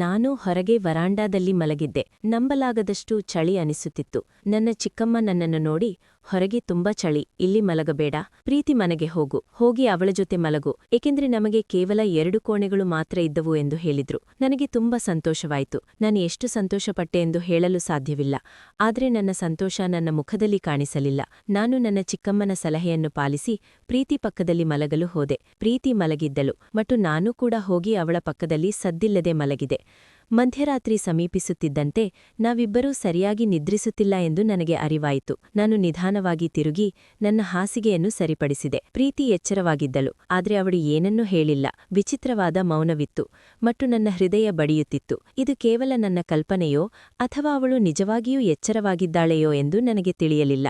ನಾನು ಹೊರಗೆ ವರಾಂಡಾದಲ್ಲಿ ಮಲಗಿದ್ದೆ. ನಂಬಲಾಗದಷ್ಟು ಚಳಿ ಅನಿಸುತ್ತಿತ್ತು. ನನ್ನ ಚಿಕ್ಕಮ್ಮ ನನ್ನನ್ನು ನೋಡಿ, ಹೊರಗೆ ತುಂಬಾ ಚಳಿ, ಇಲ್ಲಿ ಮಲಗಬೇಡ, ಪ್ರೀತಿ ಮನೆಗೆ ಹೋಗಿ ಅವಳ ಜೊತೆ ಮಲಗು, ಏಕೆಂದ್ರೆ ನಮಗೆ ಕೇವಲ 2 ಕೋಣೆಗಳು ಮಾತ್ರ ಇದ್ದವು ಎಂದು ಹೇಳಿದ್ರು. ನನಗೆ ತುಂಬಾ ಸಂತೋಷವಾಯಿತು. ನಾನು ಎಷ್ಟು ಸಂತೋಷಪಟ್ಟೆ ಎಂದು ಹೇಳಲು ಸಾಧ್ಯವಿಲ್ಲ. ಆದ್ರೆ ನನ್ನ ಸಂತೋಷ ನನ್ನ ಮುಖದಲ್ಲಿ ಕಾಣಿಸಲಿಲ್ಲ. ನಾನು ನನ್ನ ಚಿಕ್ಕಮ್ಮನ ಸಲಹೆಯನ್ನು ಪಾಲಿಸಿ ಪ್ರೀತಿ ಪಕ್ಕದಲ್ಲಿ ಮಲಗಲು ಹೋದೆ. ಪ್ರೀತಿ ಮಲಗಿದ್ದಳು, ಮತ್ತು ನಾನು ಕೂಡ ಹೋಗಿ ಅವಳ ಪಕ್ಕದಲ್ಲಿ ಸದ್ದಿಲ್ಲದೆ ಮಲಗಿದೆ. ಮಧ್ಯರಾತ್ರಿ ಸಮೀಪಿಸುತ್ತಿದ್ದಂತೆ ನಾವಿಬ್ಬರೂ ಸರಿಯಾಗಿ ನಿದ್ರಿಸುತ್ತಿಲ್ಲ ಎಂದು ನನಗೆ ಅರಿವಾಯಿತು. ನಾನು ನಿಧಾನವಾಗಿ ತಿರುಗಿ ನನ್ನ ಹಾಸಿಗೆಯನ್ನು ಸರಿಪಡಿಸಿದೆ. ಪ್ರೀತಿ ಎಚ್ಚರವಾಗಿದ್ದಳು, ಆದ್ರೆ ಅವಳು ಏನನ್ನೂ ಹೇಳಿಲ್ಲ. ವಿಚಿತ್ರವಾದ ಮೌನವಿತ್ತು, ಮತ್ತು ನನ್ನ ಹೃದಯ ಬಡಿಯುತ್ತಿತ್ತು. ಇದು ಕೇವಲ ನನ್ನ ಕಲ್ಪನೆಯೋ ಅಥವಾ ಅವಳು ನಿಜವಾಗಿಯೂ ಎಚ್ಚರವಾಗಿದ್ದಾಳೆಯೋ ಎಂದು ನನಗೆ ತಿಳಿಯಲಿಲ್ಲ.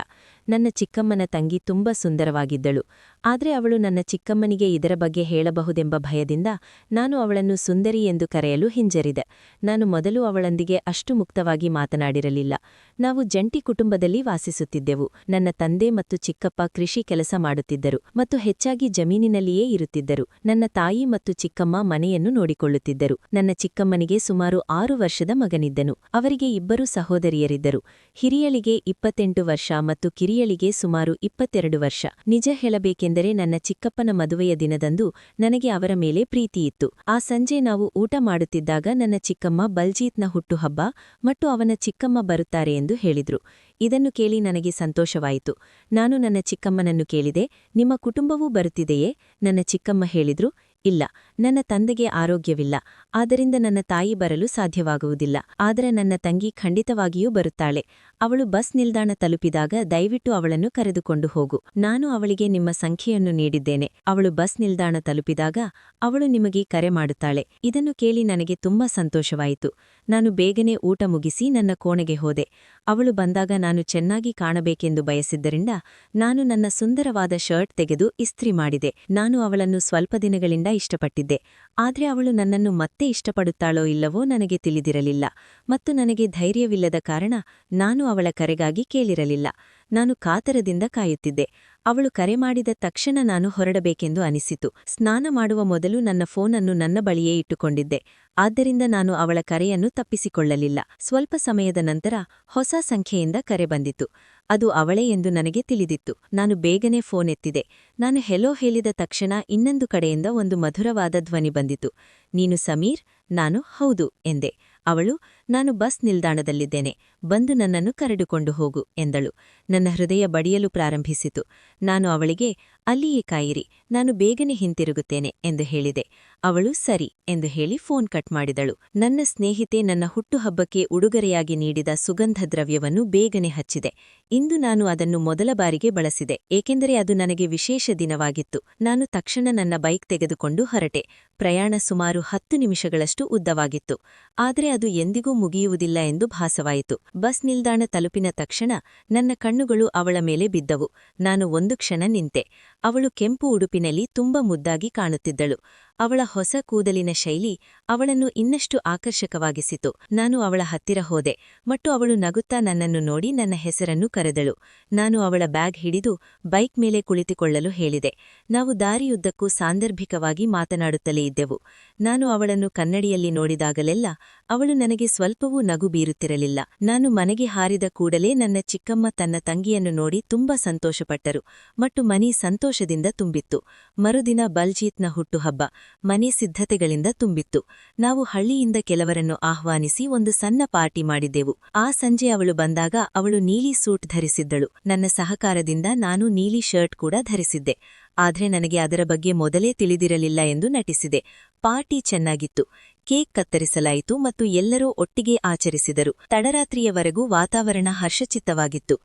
ನನ್ನ ಚಿಕ್ಕಮ್ಮನ ತಂಗಿ ತುಂಬಾ ಸುಂದರವಾಗಿದ್ದಳು, ಆದ್ರೆ ಅವಳು ನನ್ನ ಚಿಕ್ಕಮ್ಮನಿಗೆ ಇದರ ಬಗ್ಗೆ ಹೇಳಬಹುದೆಂಬ ಭಯದಿಂದ ನಾನು ಅವಳನ್ನು ಸುಂದರಿ ಎಂದು ಕರೆಯಲು ಹಿಂಜರಿದೆ. ನಾನು ಮೊದಲು ಅವಳೊಂದಿಗೆ ಅಷ್ಟು ಮುಕ್ತವಾಗಿ ಮಾತನಾಡಿರಲಿಲ್ಲ. ನಾವು ಜಂಟಿ ಕುಟುಂಬದಲ್ಲಿ ವಾಸಿಸುತ್ತಿದ್ದೆವು. ನನ್ನ ತಂದೆ ಮತ್ತು ಚಿಕ್ಕಪ್ಪ ಕೃಷಿ ಕೆಲಸ ಮಾಡುತ್ತಿದ್ದರು ಮತ್ತು ಹೆಚ್ಚಾಗಿ ಜಮೀನಿನಲ್ಲಿಯೇ ಇರುತ್ತಿದ್ದರು. ನನ್ನ ತಾಯಿ ಮತ್ತು ಚಿಕ್ಕಮ್ಮ ಮನೆಯನ್ನು ನೋಡಿಕೊಳ್ಳುತ್ತಿದ್ದರು. ನನ್ನ ಚಿಕ್ಕಮ್ಮನಿಗೆ ಸುಮಾರು 6 ವರ್ಷದ ಮಗನಿದ್ದನು. ಅವರಿಗೆ 2 ಸಹೋದರಿಯರಿದ್ದರು. ಹಿರಿಯಳಿಗೆ 28 ವರ್ಷ ಮತ್ತು ಕಿರಿಯಳಿಗೆ ಸುಮಾರು 22 ವರ್ಷ. ನಿಜ ಹೇಳಬೇಕೆಂದರೆ ನನ್ನ ಚಿಕ್ಕಪ್ಪನ ಮದುವೆಯ ದಿನದಂದು ನನಗೆ ಅವರ ಮೇಲೆ ಪ್ರೀತಿಯಿತ್ತು. ಆ ಸಂಜೆ ನಾವು ಊಟ ಮಾಡುತ್ತಿದ್ದಾಗ ನನ್ನ ಚಿಕ್ಕಮ್ಮ ಬಲ್ಜೀತ್ನ ಹುಟ್ಟುಹಬ್ಬ ಮತ್ತು ಅವನ ಚಿಕ್ಕಮ್ಮ ಬರುತ್ತಾರೆ ಎಂದು ಹೇಳಿದ್ರು. ಇದನ್ನು ಕೇಳಿ ನನಗೆ ಸಂತೋಷವಾಯಿತು. ನಾನು ನನ್ನ ಚಿಕ್ಕಮ್ಮನನ್ನು ಕೇಳಿದೆ, ನಿಮ್ಮ ಕುಟುಂಬವೂ ಬರುತ್ತಿದೆಯೇ? ನನ್ನ ಚಿಕ್ಕಮ್ಮ ಹೇಳಿದ್ರು, ಇಲ್ಲ, ನನ್ನ ತಂದೆಗೆ ಆರೋಗ್ಯವಿಲ್ಲ, ಆದ್ದರಿಂದ ನನ್ನ ತಾಯಿ ಬರಲು ಸಾಧ್ಯವಾಗುವುದಿಲ್ಲ. ಆದರೆ ನನ್ನ ತಂಗಿ ಖಂಡಿತವಾಗಿಯೂ ಬರುತ್ತಾಳೆ. ಅವಳು ಬಸ್ ನಿಲ್ದಾಣ ತಲುಪಿದಾಗ ದಯವಿಟ್ಟು ಅವಳನ್ನು ಕರೆದುಕೊಂಡು ಹೋಗು. ನಾನು ಅವಳಿಗೆ ನಿಮ್ಮ ಸಂಖ್ಯೆಯನ್ನು ನೀಡಿದ್ದೇನೆ. ಅವಳು ಬಸ್ ನಿಲ್ದಾಣ ತಲುಪಿದಾಗ ಅವಳು ನಿಮಗೆ ಕರೆ ಮಾಡುತ್ತಾಳೆ. ಇದನ್ನು ಕೇಳಿ ನನಗೆ ತುಂಬಾ ಸಂತೋಷವಾಯಿತು. ನಾನು ಬೇಗನೆ ಊಟ ಮುಗಿಸಿ ನನ್ನ ಕೋಣೆಗೆ ಹೋದೆ. ಅವಳು ಬಂದಾಗ ನಾನು ಚೆನ್ನಾಗಿ ಕಾಣಬೇಕೆಂದು ಬಯಸಿದ್ದರಿಂದ ನಾನು ನನ್ನ ಸುಂದರವಾದ ಶರ್ಟ್ ತೆಗೆದು ಇಸ್ತ್ರಿ ಮಾಡಿದೆ. ನಾನು ಅವಳನ್ನು ಸ್ವಲ್ಪ ದಿನಗಳಿಂದ ಇಷ್ಟಪಟ್ಟಿದ್ದೆ, ಆದ್ರೆ ಅವಳು ನನ್ನನ್ನು ಮತ್ತೆ ಇಷ್ಟಪಡುತ್ತಾಳೋ ಇಲ್ಲವೋ ನನಗೆ ತಿಳಿದಿರಲಿಲ್ಲ, ಮತ್ತು ನನಗೆ ಧೈರ್ಯವಿಲ್ಲದ ಕಾರಣ ನಾನು ಅವಳ ಕರೆಗಾಗಿ ಕೇಳಿರಲಿಲ್ಲ. ನಾನು ಕಾತರದಿಂದ ಕಾಯುತ್ತಿದ್ದೆ. ಅವಳು ಕರೆ ಮಾಡಿದ ತಕ್ಷಣ ನಾನು ಹೊರಡಬೇಕೆಂದು ಅನಿಸಿತು. ಸ್ನಾನ ಮಾಡುವ ಮೊದಲು ನನ್ನ ಫೋನನ್ನು ನನ್ನ ಬಳಿಯೇ ಇಟ್ಟುಕೊಂಡಿದ್ದೆ, ಆದ್ದರಿಂದ ನಾನು ಅವಳ ಕರೆಯನ್ನು ತಪ್ಪಿಸಿಕೊಳ್ಳಲಿಲ್ಲ. ಸ್ವಲ್ಪ ಸಮಯದ ನಂತರ ಹೊಸ ಸಂಖ್ಯೆಯಿಂದ ಕರೆ ಬಂದಿತು. ಅದು ಅವಳೇ ಎಂದು ನನಗೆ ತಿಳಿದಿತ್ತು. ನಾನು ಬೇಗನೆ ಫೋನ್ ಎತ್ತಿದೆ. ನಾನು ಹೆಲೋ ಹೇಳಿದ ತಕ್ಷಣ ಇನ್ನೊಂದು ಕಡೆಯಿಂದ ಒಂದು ಮಧುರವಾದ ಧ್ವನಿ ಬಂದಿತು. ನೀನು ಸಮೀರ್? ನಾನು ಹೌದು ಎಂದೆ. ಅವಳು, ನಾನು ಬಸ್ ನಿಲ್ದಾಣದಲ್ಲಿದ್ದೇನೆ, ಬಂದು ನನ್ನನ್ನು ಕರೆದುಕೊಂಡು ಹೋಗು ಎಂದಳು. ನನ್ನ ಹೃದಯ ಬಡಿಯಲು ಪ್ರಾರಂಭಿಸಿತು. ನಾನು ಅವಳಿಗೆ, ಅಲ್ಲಿಯೇ ಕಾಯಿರಿ, ನಾನು ಬೇಗನೆ ಹಿಂತಿರುಗುತ್ತೇನೆ ಎಂದು ಹೇಳಿದೆ. ಅವಳು ಸರಿ ಎಂದು ಹೇಳಿ ಫೋನ್ ಕಟ್ ಮಾಡಿದಳು. ನನ್ನ ಸ್ನೇಹಿತೆ ನನ್ನ ಹುಟ್ಟುಹಬ್ಬಕ್ಕೆ ಉಡುಗೊರೆಯಾಗಿ ನೀಡಿದ ಸುಗಂಧ ದ್ರವ್ಯವನ್ನು ಬೇಗನೆ ಹಚ್ಚಿದೆ. ಇಂದು ನಾನು ಅದನ್ನು ಮೊದಲ ಬಾರಿಗೆ ಬಳಸಿದೆ, ಏಕೆಂದರೆ ಅದು ನನಗೆ ವಿಶೇಷ ದಿನವಾಗಿತ್ತು. ನಾನು ತಕ್ಷಣ ನನ್ನ ಬೈಕ್ ತೆಗೆದುಕೊಂಡು ಹೊರಟೆ. ಪ್ರಯಾಣ ಸುಮಾರು 10 ನಿಮಿಷಗಳಷ್ಟು ಉದ್ದವಾಗಿತ್ತು, ಆದರೆ ಅದು ಎಂದಿಗೂ ಮುಗಿಯುವುದಿಲ್ಲ ಎಂದು ಭಾಸವಾಯಿತು. ಬಸ್ ನಿಲ್ದಾಣ ತಲುಪಿನ ತಕ್ಷಣ ನನ್ನ ಕಣ್ಣುಗಳು ಅವಳ ಮೇಲೆ ಬಿದ್ದವು. ನಾನು ಒಂದು ಕ್ಷಣ ನಿಂತೆ. ಅವಳು ಕೆಂಪು ಉಡುಪಿನಲ್ಲಿ ತುಂಬಾ ಮುದ್ದಾಗಿ ಕಾಣುತ್ತಿದ್ದಳು. ಅವಳ ಹೊಸ ಕೂದಲಿನ ಶೈಲಿ ಅವಳನ್ನು ಇನ್ನಷ್ಟು ಆಕರ್ಷಕವಾಗಿಸಿತು. ನಾನು ಅವಳ ಹತ್ತಿರ ಹೋದೆ, ಮತ್ತು ಅವಳು ನಗುತ್ತಾ ನನ್ನನ್ನು ನೋಡಿ ನನ್ನ ಹೆಸರನ್ನು ಕರೆದಳು. ನಾನು ಅವಳ ಬ್ಯಾಗ್ ಹಿಡಿದು ಬೈಕ್ ಮೇಲೆ ಕುಳಿತುಕೊಳ್ಳಲು ಹೇಳಿದೆ. ನಾವು ದಾರಿಯುದ್ದಕ್ಕೂ ಸಾಂದರ್ಭಿಕವಾಗಿ ಮಾತನಾಡುತ್ತಲೇ ಇದ್ದೆವು. ನಾನು ಅವಳನ್ನು ಕನ್ನಡಿಯಲ್ಲಿ ನೋಡಿದಾಗಲೆಲ್ಲ ಅವಳು ನನಗೆ ಸ್ವಲ್ಪವೂ ನಗು ಬೀರುತ್ತಿರಲಿಲ್ಲ. ನಾನು ಮನೆಗೆ ಹಾರಿದ ಕೂಡಲೇ ನನ್ನ ಚಿಕ್ಕಮ್ಮ ತನ್ನ ತಂಗಿಯನ್ನು ನೋಡಿ ತುಂಬಾ ಸಂತೋಷಪಟ್ಟರು, ಮತ್ತು ಮನೆ ಸಂತೋಷದಿಂದ ತುಂಬಿತ್ತು. ಮರುದಿನ ಬಲ್ಜೀತ್ನ ಹುಟ್ಟುಹಬ್ಬ. ಮನೆ ಸಿದ್ಧತೆಗಳಿಂದ ತುಂಬಿತ್ತು. ನಾವು ಹಳ್ಳಿಯಿಂದ ಕೆಲವರನ್ನು ಆಹ್ವಾನಿಸಿ ಒಂದು ಸಣ್ಣ ಪಾರ್ಟಿ ಮಾಡಿದ್ದೆವು. ಆ ಸಂಜೆ ಅವಳು ಬಂದಾಗ ಅವಳು ನೀಲಿ ಸೂಟ್ ಧರಿಸಿದ್ದಳು. ನನ್ನ ಸಹಕಾರದಿಂದ ನಾನು ನೀಲಿ ಶರ್ಟ್ ಕೂಡ ಧರಿಸಿದ್ದೆ, ಆದ್ರೆ ನನಗೆ ಅದರ ಬಗ್ಗೆ ಮೊದಲೇ ತಿಳಿದಿರಲಿಲ್ಲ ಎಂದು ನಟಿಸಿದೆ. ಪಾರ್ಟಿ ಚೆನ್ನಾಗಿತ್ತು. ಕೇಕ್ ಕತ್ತರಿಸಲಾಯಿತು ಮತ್ತು ಎಲ್ಲರೂ ಒಟ್ಟಿಗೆ ಆಚರಿಸಿದರು. ತಡರಾತ್ರಿಯವರೆಗೂ ವಾತಾವರಣ ಹರ್ಷಚಿತ್ತವಾಗಿತ್ತು.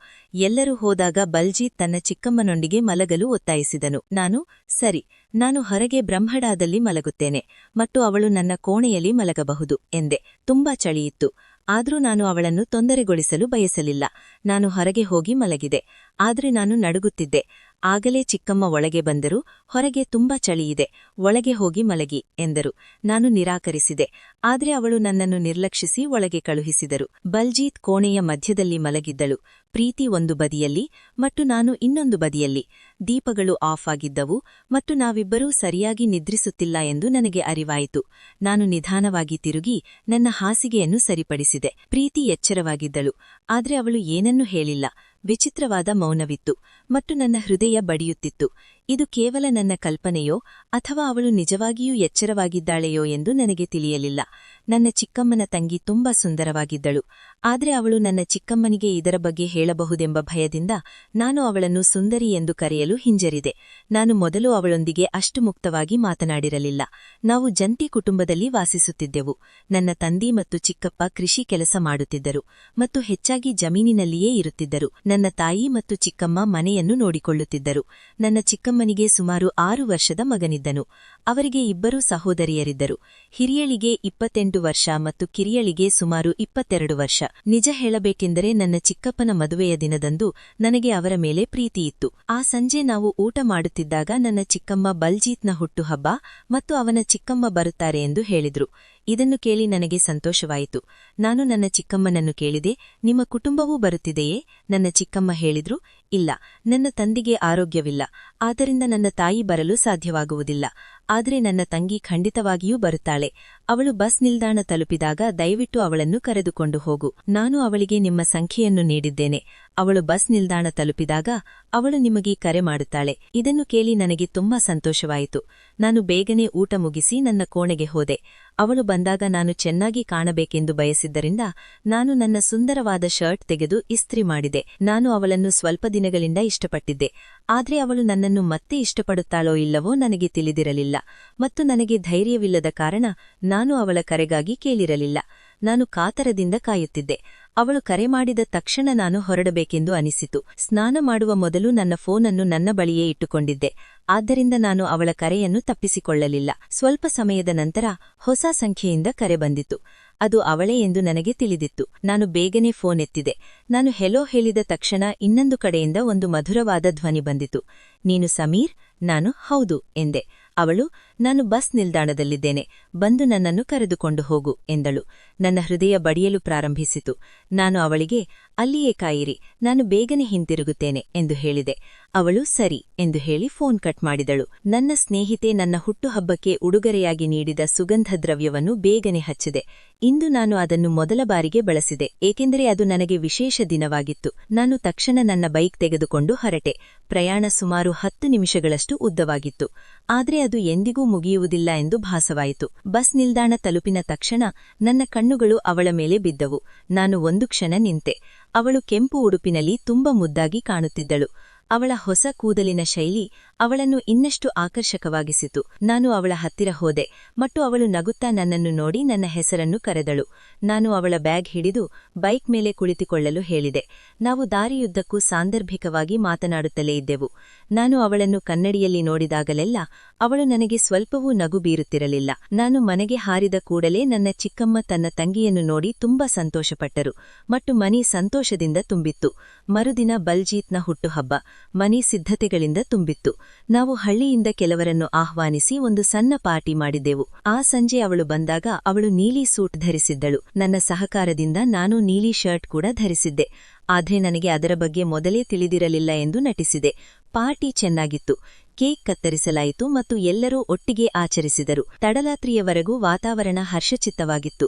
ಎಲ್ಲರೂ ಹೋದಾಗ ಬಲ್ಜೀತ್ ತನ್ನ ಚಿಕ್ಕಮ್ಮನೊಂದಿಗೆ ಮಲಗಲು ಒತ್ತಾಯಿಸಿದನು. ನಾನು, ಸರಿ, ನಾನು ಹೊರಗೆ ಬ್ರಹ್ಮಡಾದಲ್ಲಿ ಮಲಗುತ್ತೇನೆ, ಮತ್ತು ಅವಳು ನನ್ನ ಕೋಣೆಯಲ್ಲಿ ಮಲಗಬಹುದು ಎಂದೆ. ತುಂಬಾ ಚಳಿಯಿತ್ತು, ಆದರೂ ನಾನು ಅವಳನ್ನು ತೊಂದರೆಗೊಳಿಸಲು ಬಯಸಲಿಲ್ಲ. ನಾನು ಹೊರಗೆ ಹೋಗಿ ಮಲಗಿದೆ, ಆದರೆ ನಾನು ನಡುಗುತ್ತಿದ್ದೆ. ಆಗಲೇ ಚಿಕ್ಕಮ್ಮ ಒಳಗೆ ಬಂದರು. ಹೊರಗೆ ತುಂಬಾ ಚಳಿಯಿದೆ, ಒಳಗೆ ಹೋಗಿ ಮಲಗಿ ಎಂದರು. ನಾನು ನಿರಾಕರಿಸಿದೆ. ಆದ್ರೆ ಅವಳು ನನ್ನನ್ನು ನಿರ್ಲಕ್ಷಿಸಿ ಒಳಗೆ ಕಳುಹಿಸಿದರು. ಬಲ್ಜೀತ್ ಕೋಣೆಯ ಮಧ್ಯದಲ್ಲಿ ಮಲಗಿದ್ದಳು. ಪ್ರೀತಿ ಒಂದು ಬದಿಯಲ್ಲಿ ಮತ್ತು ನಾನು ಇನ್ನೊಂದು ಬದಿಯಲ್ಲಿ. ದೀಪಗಳು ಆಫ್ ಆಗಿದ್ದವು ಮತ್ತು ನಾವಿಬ್ಬರೂ ಸರಿಯಾಗಿ ನಿದ್ರಿಸುತ್ತಿಲ್ಲ ಎಂದು ನನಗೆ ಅರಿವಾಯಿತು. ನಾನು ನಿಧಾನವಾಗಿ ತಿರುಗಿ ನನ್ನ ಹಾಸಿಗೆಯನ್ನು ಸರಿಪಡಿಸಿದೆ. ಪ್ರೀತಿ ಎಚ್ಚರವಾಗಿದ್ದಳು, ಆದ್ರೆ ಅವಳು ಏನನ್ನೂ ಹೇಳಿಲ್ಲ. ವಿಚಿತ್ರವಾದ ಮೌನವಿತ್ತು ಮತ್ತು ನನ್ನ ಹೃದಯ ಬಡಿಯುತ್ತಿತ್ತು. ಇದು ಕೇವಲ ನನ್ನ ಕಲ್ಪನೆಯೋ ಅಥವಾ ಅವಳು ನಿಜವಾಗಿಯೂ ಎಚ್ಚರವಾಗಿದ್ದಾಳೆಯೋ ಎಂದು ನನಗೆ ತಿಳಿಯಲಿಲ್ಲ. ನನ್ನ ಚಿಕ್ಕಮ್ಮನ ತಂಗಿ ತುಂಬಾ ಸುಂದರವಾಗಿದ್ದಳು, ಆದ್ರೆ ಅವಳು ನನ್ನ ಚಿಕ್ಕಮ್ಮನಿಗೆ ಇದರ ಬಗ್ಗೆ ಹೇಳಬಹುದೆಂಬ ಭಯದಿಂದ ನಾನು ಅವಳನ್ನು ಸುಂದರಿ ಎಂದು ಕರೆಯಲು ಹಿಂಜರಿದೆ. ನಾನು ಮೊದಲು ಅವಳೊಂದಿಗೆ ಅಷ್ಟು ಮುಕ್ತವಾಗಿ ಮಾತನಾಡಿರಲಿಲ್ಲ. ನಾವು ಜಂಟಿ ಕುಟುಂಬದಲ್ಲಿ ವಾಸಿಸುತ್ತಿದ್ದೆವು. ನನ್ನ ತಂದಿ ಮತ್ತು ಚಿಕ್ಕಪ್ಪ ಕೃಷಿ ಕೆಲಸ ಮಾಡುತ್ತಿದ್ದರು ಮತ್ತು ಹೆಚ್ಚಾಗಿ ಜಮೀನಿನಲ್ಲಿಯೇ ಇರುತ್ತಿದ್ದರು. ನನ್ನ ತಾಯಿ ಮತ್ತು ಚಿಕ್ಕಮ್ಮ ಮನೆಯನ್ನು ನೋಡಿಕೊಳ್ಳುತ್ತಿದ್ದರು. ನನ್ನ ಚಿಕ್ಕಮ್ಮನಿಗೆ ಸುಮಾರು 6 ವರ್ಷದ ಮಗನಿದ್ದನು. ಅವರಿಗೆ 2 ಸಹೋದರಿಯರಿದ್ದರು. ಹಿರಿಯಳಿಗೆ 28 ವರ್ಷ ಮತ್ತು ಕಿರಿಯಳಿಗೆ ಸುಮಾರು 22 ವರ್ಷ. ನಿಜ ಹೇಳಬೇಕೆಂದರೆ ನನ್ನ ಚಿಕ್ಕಪ್ಪನ ಮದುವೆಯ ದಿನದಂದು ನನಗೆ ಅವರ ಮೇಲೆ ಪ್ರೀತಿಯಿತ್ತು. ಆ ಸಂಜೆ ನಾವು ಊಟ ಮಾಡುತ್ತಿದ್ದಾಗ ನನ್ನ ಚಿಕ್ಕಮ್ಮ ಬಲ್ಜೀತ್ನ ಹುಟ್ಟುಹಬ್ಬ ಮತ್ತು ಅವನ ಚಿಕ್ಕಮ್ಮ ಬರುತ್ತಾರೆ ಎಂದು ಹೇಳಿದ್ರು. ಇದನ್ನು ಕೇಳಿ ನನಗೆ ಸಂತೋಷವಾಯಿತು. ನಾನು ನನ್ನ ಚಿಕ್ಕಮ್ಮನನ್ನು ಕೇಳಿದೆ, ನಿಮ್ಮ ಕುಟುಂಬವೂ ಬರುತ್ತಿದೆಯೇ? ನನ್ನ ಚಿಕ್ಕಮ್ಮ ಹೇಳಿದ್ರು, ಇಲ್ಲ, ನನ್ನ ತಂದಿಗೆ ಆರೋಗ್ಯವಿಲ್ಲ, ಆದ್ದರಿಂದ ನನ್ನ ತಾಯಿ ಬರಲು ಸಾಧ್ಯವಾಗುವುದಿಲ್ಲ. ಆದರೆ ನನ್ನ ತಂಗಿ ಖಂಡಿತವಾಗಿಯೂ ಬರುತ್ತಾಳೆ. ಅವಳು ಬಸ್ ನಿಲ್ದಾಣ ತಲುಪಿದಾಗ ದಯವಿಟ್ಟು ಅವಳನ್ನು ಕರೆದುಕೊಂಡು ಹೋಗು. ನಾನು ಅವಳಿಗೆ ನಿಮ್ಮ ಸಂಖ್ಯೆಯನ್ನು ನೀಡಿದ್ದೇನೆ. ಅವಳು ಬಸ್ ನಿಲ್ದಾಣ ತಲುಪಿದಾಗ ಅವಳು ನಿಮಗೆ ಕರೆ ಮಾಡುತ್ತಾಳೆ. ಇದನ್ನು ಕೇಳಿ ನನಗೆ ತುಂಬಾ ಸಂತೋಷವಾಯಿತು. ನಾನು ಬೇಗನೆ ಊಟ ಮುಗಿಸಿ ನನ್ನ ಕೋಣೆಗೆ ಹೋದೆ. ಅವಳು ಬಂದಾಗ ನಾನು ಚೆನ್ನಾಗಿ ಕಾಣಬೇಕೆಂದು ಬಯಸಿದ್ದರಿಂದ ನಾನು ನನ್ನ ಸುಂದರವಾದ ಶರ್ಟ್ ತೆಗೆದು ಇಸ್ತ್ರಿ ಮಾಡಿದೆ. ನಾನು ಅವಳನ್ನು ಸ್ವಲ್ಪ ದಿನಗಳಿಂದ ಇಷ್ಟಪಟ್ಟಿದ್ದೆ, ಆದ್ರೆ ಅವಳು ನನ್ನನ್ನು ಮತ್ತೆ ಇಷ್ಟಪಡುತ್ತಾಳೋ ಇಲ್ಲವೋ ನನಗೆ ತಿಳಿದಿರಲಿಲ್ಲ ಮತ್ತು ನನಗೆ ಧೈರ್ಯವಿಲ್ಲದ ಕಾರಣ ನಾನು ಅವಳ ಕರೆಗಾಗಿ ಕೇಳಿರಲಿಲ್ಲ. ನಾನು ಕಾತರದಿಂದ ಕಾಯುತ್ತಿದ್ದೆ. ಅವಳು ಕರೆ ಮಾಡಿದ ತಕ್ಷಣ ನಾನು ಹೊರಡಬೇಕೆಂದು ಅನಿಸಿತು. ಸ್ನಾನ ಮಾಡುವ ಮೊದಲು ನನ್ನ ಫೋನನ್ನು ನನ್ನ ಬಳಿಯೇ ಇಟ್ಟುಕೊಂಡಿದ್ದೆ, ಆದ್ದರಿಂದ ನಾನು ಅವಳ ಕರೆಯನ್ನು ತಪ್ಪಿಸಿಕೊಳ್ಳಲಿಲ್ಲ. ಸ್ವಲ್ಪ ಸಮಯದ ನಂತರ ಹೊಸ ಸಂಖ್ಯೆಯಿಂದ ಕರೆ ಬಂದಿತು. ಅದು ಅವಳೇ ಎಂದು ನನಗೆ ತಿಳಿದಿತ್ತು. ನಾನು ಬೇಗನೆ ಫೋನ್ ಎತ್ತಿದೆ. ನಾನು ಹೆಲೋ ಹೇಳಿದ ತಕ್ಷಣ ಇನ್ನೊಂದು ಕಡೆಯಿಂದ ಒಂದು ಮಧುರವಾದ ಧ್ವನಿ ಬಂದಿತು. ನೀನು ಸಮೀರ್? ನಾನು ಹೌದು ಎಂದೆ. ಅವಳು, ನಾನು ಬಸ್ ನಿಲ್ದಾಣದಲ್ಲಿದ್ದೇನೆ, ಬಂದು ನನ್ನನ್ನು ಕರೆದುಕೊಂಡು ಹೋಗು ಎಂದಳು. ನನ್ನ ಹೃದಯ ಬಡಿಯಲು ಪ್ರಾರಂಭಿಸಿತು. ನಾನು ಅವಳಿಗೆ, ಅಲ್ಲಿಯೇ ಕಾಯಿರಿ, ನಾನು ಬೇಗನೆ ಹಿಂತಿರುಗುತ್ತೇನೆ ಎಂದು ಹೇಳಿದೆ. ಅವಳು ಸರಿ ಎಂದು ಹೇಳಿ ಫೋನ್ ಕಟ್ ಮಾಡಿದಳು. ನನ್ನ ಸ್ನೇಹಿತೆ ನನ್ನ ಹುಟ್ಟುಹಬ್ಬಕ್ಕೆ ಉಡುಗೊರೆಯಾಗಿ ನೀಡಿದ ಸುಗಂಧ ದ್ರವ್ಯವನ್ನು ಬೇಗನೆ ಹಚ್ಚಿದೆ. ಇಂದು ನಾನು ಅದನ್ನು ಮೊದಲ ಬಾರಿಗೆ ಬಳಸಿದೆ, ಏಕೆಂದರೆ ಅದು ನನಗೆ ವಿಶೇಷ ದಿನವಾಗಿತ್ತು. ನಾನು ತಕ್ಷಣ ನನ್ನ ಬೈಕ್ ತೆಗೆದುಕೊಂಡು ಹೊರಟೆ. ಪ್ರಯಾಣ ಸುಮಾರು 10 ನಿಮಿಷಗಳಷ್ಟು ಉದ್ದವಾಗಿತ್ತು, ಆದ್ರೆ ಅದು ಎಂದಿಗೂ ಮುಗಿಯುವುದಿಲ್ಲ ಎಂದು ಭಾಸವಾಯಿತು. ಬಸ್ ನಿಲ್ದಾಣ ತಲುಪಿನ ತಕ್ಷಣ ನನ್ನ ಕಣ್ಣುಗಳು ಅವಳ ಮೇಲೆ ಬಿದ್ದವು. ನಾನು ಒಂದು ಕ್ಷಣ ನಿಂತೆ. ಅವಳು ಕೆಂಪು ಉಡುಪಿನಲ್ಲಿ ತುಂಬಾ ಮುದ್ದಾಗಿ ಕಾಣುತ್ತಿದ್ದಳು. ಅವಳ ಹೊಸ ಕೂದಲಿನ ಶೈಲಿ ಅವಳನ್ನು ಇನ್ನಷ್ಟು ಆಕರ್ಷಕವಾಗಿಸಿತು. ನಾನು ಅವಳ ಹತ್ತಿರ ಹೋದೆ ಮತ್ತು ಅವಳು ನಗುತ್ತಾ ನನ್ನನ್ನು ನೋಡಿ ನನ್ನ ಹೆಸರನ್ನು ಕರೆದಳು. ನಾನು ಅವಳ ಬ್ಯಾಗ್ ಹಿಡಿದು ಬೈಕ್ ಮೇಲೆ ಕುಳಿತುಕೊಳ್ಳಲು ಹೇಳಿದೆ. ನಾವು ದಾರಿಯುದ್ದಕ್ಕೂ ಸಾಂದರ್ಭಿಕವಾಗಿ ಮಾತನಾಡುತ್ತಲೇ ಇದ್ದೆವು. ನಾನು ಅವಳನ್ನು ಕನ್ನಡಿಯಲ್ಲಿ ನೋಡಿದಾಗಲೆಲ್ಲ ಅವಳು ನನಗೆ ಸ್ವಲ್ಪವೂ ನಗು ಬೀರುತ್ತಿರಲಿಲ್ಲ. ನಾನು ಮನೆಗೆ ಹಾರಿದ ಕೂಡಲೇ ನನ್ನ ಚಿಕ್ಕಮ್ಮ ತನ್ನ ತಂಗಿಯನ್ನು ನೋಡಿ ತುಂಬಾ ಸಂತೋಷಪಟ್ಟರು ಮತ್ತು ಮನೆ ಸಂತೋಷದಿಂದ ತುಂಬಿತ್ತು. ಮರುದಿನ ಬಲ್ಜೀತ್ನ ಹುಟ್ಟುಹಬ್ಬ. ಮನೆ ಸಿದ್ಧತೆಗಳಿಂದ ತುಂಬಿತ್ತು. ನಾವು ಹಳ್ಳಿಯಿಂದ ಕೆಲವರನ್ನು ಆಹ್ವಾನಿಸಿ ಒಂದು ಸಣ್ಣ ಪಾರ್ಟಿ ಮಾಡಿದೆವು. ಆ ಸಂಜೆ ಅವಳು ಬಂದಾಗ ಅವಳು ನೀಲಿ ಸೂಟ್ ಧರಿಸಿದ್ದಳು. ನನ್ನ ಸಹಕಾರದಿಂದ ನಾನು ನೀಲಿ ಶರ್ಟ್ ಕೂಡ ಧರಿಸಿದ್ದೆ, ಆದ್ರೆ ನನಗೆ ಅದರ ಬಗ್ಗೆ ಮೊದಲೇ ತಿಳಿದಿರಲಿಲ್ಲ ಎಂದು ನಟಿಸಿದೆ. ಪಾರ್ಟಿ ಚೆನ್ನಾಗಿತ್ತು. ಕೇಕ್ ಕತ್ತರಿಸಲಾಯಿತು ಮತ್ತು ಎಲ್ಲರೂ ಒಟ್ಟಿಗೆ ಆಚರಿಸಿದರು. ತಡರಾತ್ರಿಯವರೆಗೂ ವಾತಾವರಣ ಹರ್ಷಚಿತ್ತವಾಗಿತ್ತು.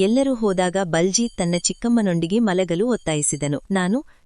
ಎಲ್ಲರೂ ಹೋದಾಗ ಬಲ್ಜೀತ್ ತನ್ನ ಚಿಕ್ಕಮ್ಮನೊಂದಿಗೆ ಮಲಗಲು ಒತ್ತಾಯಿಸಿದನು.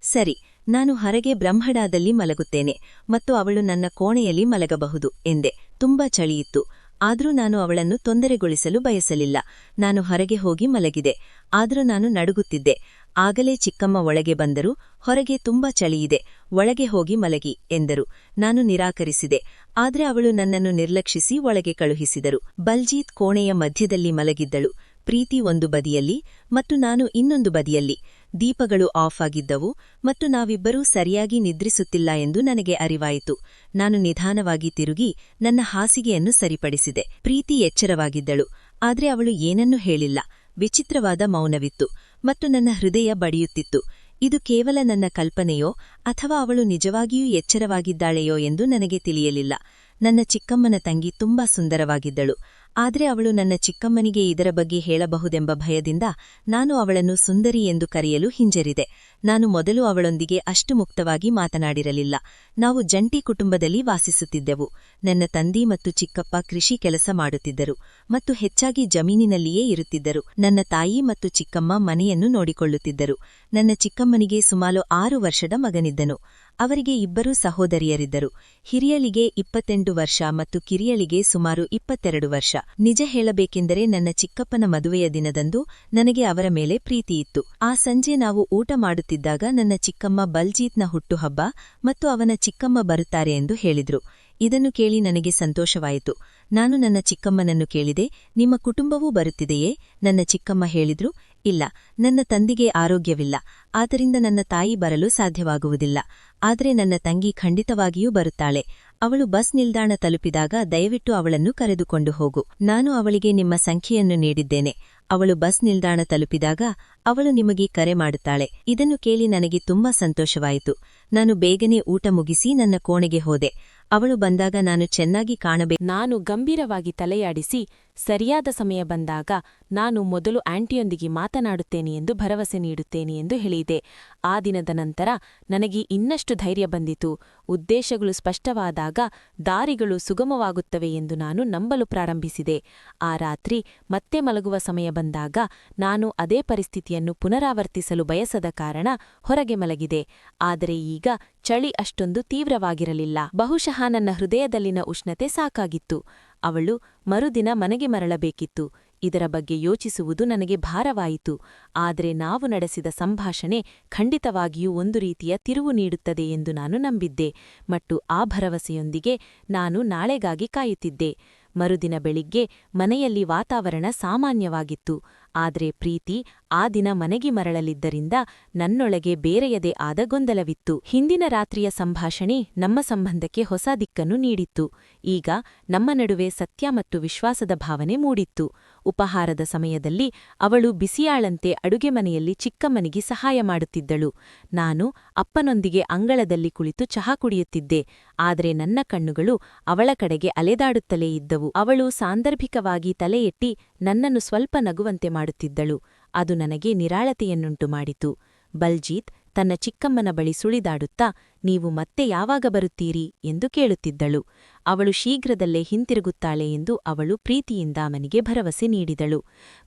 ಸರಿ, ನಾನು ಹೊರಗೆ ಬ್ರಹ್ಮಡಾದಲ್ಲಿ ಮಲಗುತ್ತೇನೆ ಮತ್ತು ಅವಳು ನನ್ನ ಕೋಣೆಯಲ್ಲಿ ಮಲಗಬಹುದು ಎಂದೆ. ತುಂಬಾ ಚಳಿಯಿತ್ತು, ಆದರೂ ನಾನು ಅವಳನ್ನು ತೊಂದರೆಗೊಳಿಸಲು ಬಯಸಲಿಲ್ಲ. ನಾನು ಹೊರಗೆ ಹೋಗಿ ಮಲಗಿದೆ, ಆದರೂ ನಾನು ನಡುಗುತ್ತಿದ್ದೆ. ಆಗಲೇ ಚಿಕ್ಕಮ್ಮ ಒಳಗೆ ಬಂದರು. ಹೊರಗೆ ತುಂಬಾ ಚಳಿಯಿದೆ, ಒಳಗೆ ಹೋಗಿ ಮಲಗಿ ಎಂದರು. ನಾನು ನಿರಾಕರಿಸಿದೆ, ಆದ್ರೆ ಅವಳು ನನ್ನನ್ನು ನಿರ್ಲಕ್ಷಿಸಿ ಒಳಗೆ ಕಳುಹಿಸಿದರು. ಬಲ್ಜೀತ್ ಕೋಣೆಯ ಮಧ್ಯದಲ್ಲಿ ಮಲಗಿದ್ದಳು. ಪ್ರೀತಿ ಒಂದು ಬದಿಯಲ್ಲಿ ಮತ್ತು ನಾನು ಇನ್ನೊಂದು ಬದಿಯಲ್ಲಿ. ದೀಪಗಳು ಆಫ್ ಆಗಿದ್ದವು ಮತ್ತು ನಾವಿಬ್ಬರೂ ಸರಿಯಾಗಿ ನಿದ್ರಿಸುತ್ತಿಲ್ಲ ಎಂದು ನನಗೆ ಅರಿವಾಯಿತು. ನಾನು ನಿಧಾನವಾಗಿ ತಿರುಗಿ ನನ್ನ ಹಾಸಿಗೆಯನ್ನು ಸರಿಪಡಿಸಿದೆ. ಪ್ರೀತಿ ಎಚ್ಚರವಾಗಿದ್ದಳು, ಆದ್ರೆ ಅವಳು ಏನನ್ನೂ ಹೇಳಿಲ್ಲ. ವಿಚಿತ್ರವಾದ ಮೌನವಿತ್ತು ಮತ್ತು ನನ್ನ ಹೃದಯ ಬಡಿಯುತ್ತಿತ್ತು. ಇದು ಕೇವಲ ನನ್ನ ಕಲ್ಪನೆಯೋ ಅಥವಾ ಅವಳು ನಿಜವಾಗಿಯೂ ಎಚ್ಚರವಾಗಿದ್ದಾಳೆಯೋ ಎಂದು ನನಗೆ ತಿಳಿಯಲಿಲ್ಲ. ನನ್ನ ಚಿಕ್ಕಮ್ಮನ ತಂಗಿ ತುಂಬಾ ಸುಂದರವಾಗಿದ್ದಳು. ಆದರೆ ಅವಳು ನನ್ನ ಚಿಕ್ಕಮ್ಮನಿಗೆ ಇದರ ಬಗ್ಗೆ ಹೇಳಬಹುದೆಂಬ ಭಯದಿಂದ ನಾನು ಅವಳನ್ನು ಸುಂದರಿ ಎಂದು ಕರೆಯಲು ಹಿಂಜರಿದೆ. ನಾನು ಮೊದಲು ಅವಳೊಂದಿಗೆ ಅಷ್ಟು ಮುಕ್ತವಾಗಿ ಮಾತನಾಡಿರಲಿಲ್ಲ. ನಾವು ಜಂಟಿ ಕುಟುಂಬದಲ್ಲಿ ವಾಸಿಸುತ್ತಿದ್ದೆವು. ನನ್ನ ತಂದಿ ಮತ್ತು ಚಿಕ್ಕಪ್ಪ ಕೃಷಿ ಕೆಲಸ ಮಾಡುತ್ತಿದ್ದರು ಮತ್ತು ಹೆಚ್ಚಾಗಿ ಜಮೀನಿನಲ್ಲಿಯೇ ಇರುತ್ತಿದ್ದರು. ನನ್ನ ತಾಯಿ ಮತ್ತು ಚಿಕ್ಕಮ್ಮ ಮನೆಯನ್ನು ನೋಡಿಕೊಳ್ಳುತ್ತಿದ್ದರು. ನನ್ನ ಚಿಕ್ಕಮ್ಮನಿಗೆ ಸುಮಾರು 6 ವರ್ಷದ ಮಗನಿದ್ದನು. ಅವರಿಗೆ 2 ಸಹೋದರಿಯರಿದ್ದರು. ಹಿರಿಯಳಿಗೆ 28 ವರ್ಷ ಮತ್ತು ಕಿರಿಯಳಿಗೆ ಸುಮಾರು 22 ವರ್ಷ. ನಿಜ ಹೇಳಬೇಕೆಂದರೆ ನನ್ನ ಚಿಕ್ಕಪ್ಪನ ಮದುವೆಯ ದಿನದಂದು ನನಗೆ ಅವರ ಮೇಲೆ ಪ್ರೀತಿಯಿತ್ತು. ಆ ಸಂಜೆ ನಾವು ಊಟ ಮಾಡುತ್ತಿದ್ದಾಗ ನನ್ನ ಚಿಕ್ಕಮ್ಮ ಬಲ್ಜೀತ್ನ ಹುಟ್ಟುಹಬ್ಬ ಮತ್ತು ಅವನ ಚಿಕ್ಕಮ್ಮ ಬರುತ್ತಾರೆ ಎಂದು ಹೇಳಿದ್ರು. ಇದನ್ನು ಕೇಳಿ ನನಗೆ ಸಂತೋಷವಾಯಿತು. ನಾನು ನನ್ನ ಚಿಕ್ಕಮ್ಮನನ್ನು ಕೇಳಿದೆ, ನಿಮ್ಮ ಕುಟುಂಬವೂ ಬರುತ್ತಿದೆಯೇ? ನನ್ನ ಚಿಕ್ಕಮ್ಮ ಹೇಳಿದ್ರು, ಇಲ್ಲ, ನನ್ನ ತಂದಿಗೆ ಆರೋಗ್ಯವಿಲ್ಲ, ಆದ್ದರಿಂದ ನನ್ನ ತಾಯಿ ಬರಲು ಸಾಧ್ಯವಾಗುವುದಿಲ್ಲ. ಆದರೆ ನನ್ನ ತಂಗಿ ಖಂಡಿತವಾಗಿಯೂ ಬರುತ್ತಾಳೆ. ಅವಳು ಬಸ್ ನಿಲ್ದಾಣ ತಲುಪಿದಾಗ ದಯವಿಟ್ಟು ಅವಳನ್ನು ಕರೆದುಕೊಂಡು ಹೋಗು. ನಾನು ಅವಳಿಗೆ ನಿಮ್ಮ ಸಂಖ್ಯೆಯನ್ನು ನೀಡಿದ್ದೇನೆ. ಅವಳು ಬಸ್ ನಿಲ್ದಾಣ ತಲುಪಿದಾಗ ಅವಳು ನಿಮಗೆ ಕರೆ ಮಾಡುತ್ತಾಳೆ. ಇದನ್ನು ಕೇಳಿ ನನಗೆ ತುಂಬಾ ಸಂತೋಷವಾಯಿತು. ನಾನು ಬೇಗನೆ ಊಟ ಮುಗಿಸಿ ನನ್ನ ಕೋಣೆಗೆ ಹೋದೆ. ಅವಳು ಬಂದಾಗ ನಾನು ಚೆನ್ನಾಗಿ ಕಾಣಬೇಕು. ನಾನು ಗಂಭೀರವಾಗಿ ತಲೆಯಾಡಿಸಿ, ಸರಿಯಾದ ಸಮಯ ಬಂದಾಗ ನಾನು ಮೊದಲು ಆಂಟಿಯೊಂದಿಗೆ ಮಾತನಾಡುತ್ತೇನೆ ಎಂದು ಭರವಸೆ ನೀಡುತ್ತೇನೆ ಎಂದು ಹೇಳಿದೆ. ಆ ದಿನದ ನಂತರ ನನಗೆ ಇನ್ನಷ್ಟು ಧೈರ್ಯ ಬಂದಿತು. ಉದ್ದೇಶಗಳು ಸ್ಪಷ್ಟವಾದಾಗ ದಾರಿಗಳು ಸುಗಮವಾಗುತ್ತವೆ ಎಂದು ನಾನು ನಂಬಲು ಪ್ರಾರಂಭಿಸಿದೆ. ಆ ರಾತ್ರಿ ಮತ್ತೆ ಮಲಗುವ ಸಮಯ ಬಂದಾಗ ನಾನು ಅದೇ ಪರಿಸ್ಥಿತಿಯನ್ನು ಪುನರಾವರ್ತಿಸಲು ಬಯಸದ ಕಾರಣ ಹೊರಗೆ ಮಲಗಿದೆ. ಆದರೆ ಈಗ ಚಳಿ ಅಷ್ಟೊಂದು ತೀವ್ರವಾಗಿರಲಿಲ್ಲ. ಬಹುಶಃ ನನ್ನ ಹೃದಯದಲ್ಲಿನ ಉಷ್ಣತೆ ಸಾಕಾಗಿತ್ತು. ಅವಳು ಮರುದಿನ ಮನೆಗೆ ಮರಳಬೇಕಿತ್ತು. ಇದರ ಬಗ್ಗೆ ಯೋಚಿಸುವುದು ನನಗೆ ಭಾರವಾಯಿತು. ಆದರೆ ನಾವು ನಡೆಸಿದ ಸಂಭಾಷಣೆ ಖಂಡಿತವಾಗಿಯೂ ಒಂದು ರೀತಿಯ ತಿರುವು ನೀಡುತ್ತದೆ ಎಂದು ನಾನು ನಂಬಿದ್ದೆ ಮತ್ತು ಆ ಭರವಸೆಯೊಂದಿಗೆ ನಾನು ನಾಳೆಗಾಗಿ ಕಾಯುತ್ತಿದ್ದೆ. ಮರುದಿನ ಬೆಳಿಗ್ಗೆ ಮನೆಯಲ್ಲಿ ವಾತಾವರಣ ಸಾಮಾನ್ಯವಾಗಿತ್ತು. ಆದರೆ ಪ್ರೀತಿ ಆ ದಿನ ಮನೆಗೆ ಮರಳಲಿದ್ದರಿಂದ ನನ್ನೊಳಗೆ ಬೇರೆಯದೇ ಆದ ಗೊಂದಲವಿತ್ತು. ಹಿಂದಿನ ರಾತ್ರಿಯ ಸಂಭಾಷಣೆ ನಮ್ಮ ಸಂಬಂಧಕ್ಕೆ ಹೊಸ ದಿಕ್ಕನ್ನು ನೀಡಿತ್ತು. ಈಗ ನಮ್ಮ ನಡುವೆ ಸತ್ಯ ಮತ್ತು ವಿಶ್ವಾಸದ ಭಾವನೆ ಮೂಡಿತ್ತು. ಉಪಹಾರದ ಸಮಯದಲ್ಲಿ ಅವಳು ಬಿಸಿಯಾಳಂತೆ ಅಡುಗೆ ಮನೆಯಲ್ಲಿ ಚಿಕ್ಕಮ್ಮನಿಗೆ ಸಹಾಯ ಮಾಡುತ್ತಿದ್ದಳು. ನಾನು ಅಪ್ಪನೊಂದಿಗೆ ಅಂಗಳದಲ್ಲಿ ಕುಳಿತು ಚಹಾ ಕುಡಿಯುತ್ತಿದ್ದೆ. ಆದರೆ ನನ್ನ ಕಣ್ಣುಗಳು ಅವಳ ಕಡೆಗೆ ಅಲೆದಾಡುತ್ತಲೇ ಇದ್ದವು. ಅವಳು ಸಾಂದರ್ಭಿಕವಾಗಿ ತಲೆ ಎತ್ತಿ ನನ್ನನ್ನು ಸ್ವಲ್ಪ ನಗುವಂತೆ ಮಾಡುತ್ತಿದ್ದಳು. ಅದು ನನಗೆ ನಿರಾಳತೆಯನ್ನುಂಟು ಮಾಡಿತು. ಬಲ್ಜೀತ್ ತನ್ನ ಚಿಕ್ಕಮ್ಮನ ಬಳಿ ಸುಳಿದಾಡುತ್ತಾ, ನೀವು ಮತ್ತೆ ಯಾವಾಗ ಬರುತ್ತೀರಿ ಎಂದು ಕೇಳುತ್ತಿದ್ದಳು. ಅವಳು ಶೀಘ್ರದಲ್ಲೇ ಹಿಂತಿರುಗುತ್ತಾಳೆ ಎಂದು ಅವಳು ಪ್ರೀತಿಯಿಂದ ಅವನಿಗೆ ಭರವಸೆ ನೀಡಿದಳು.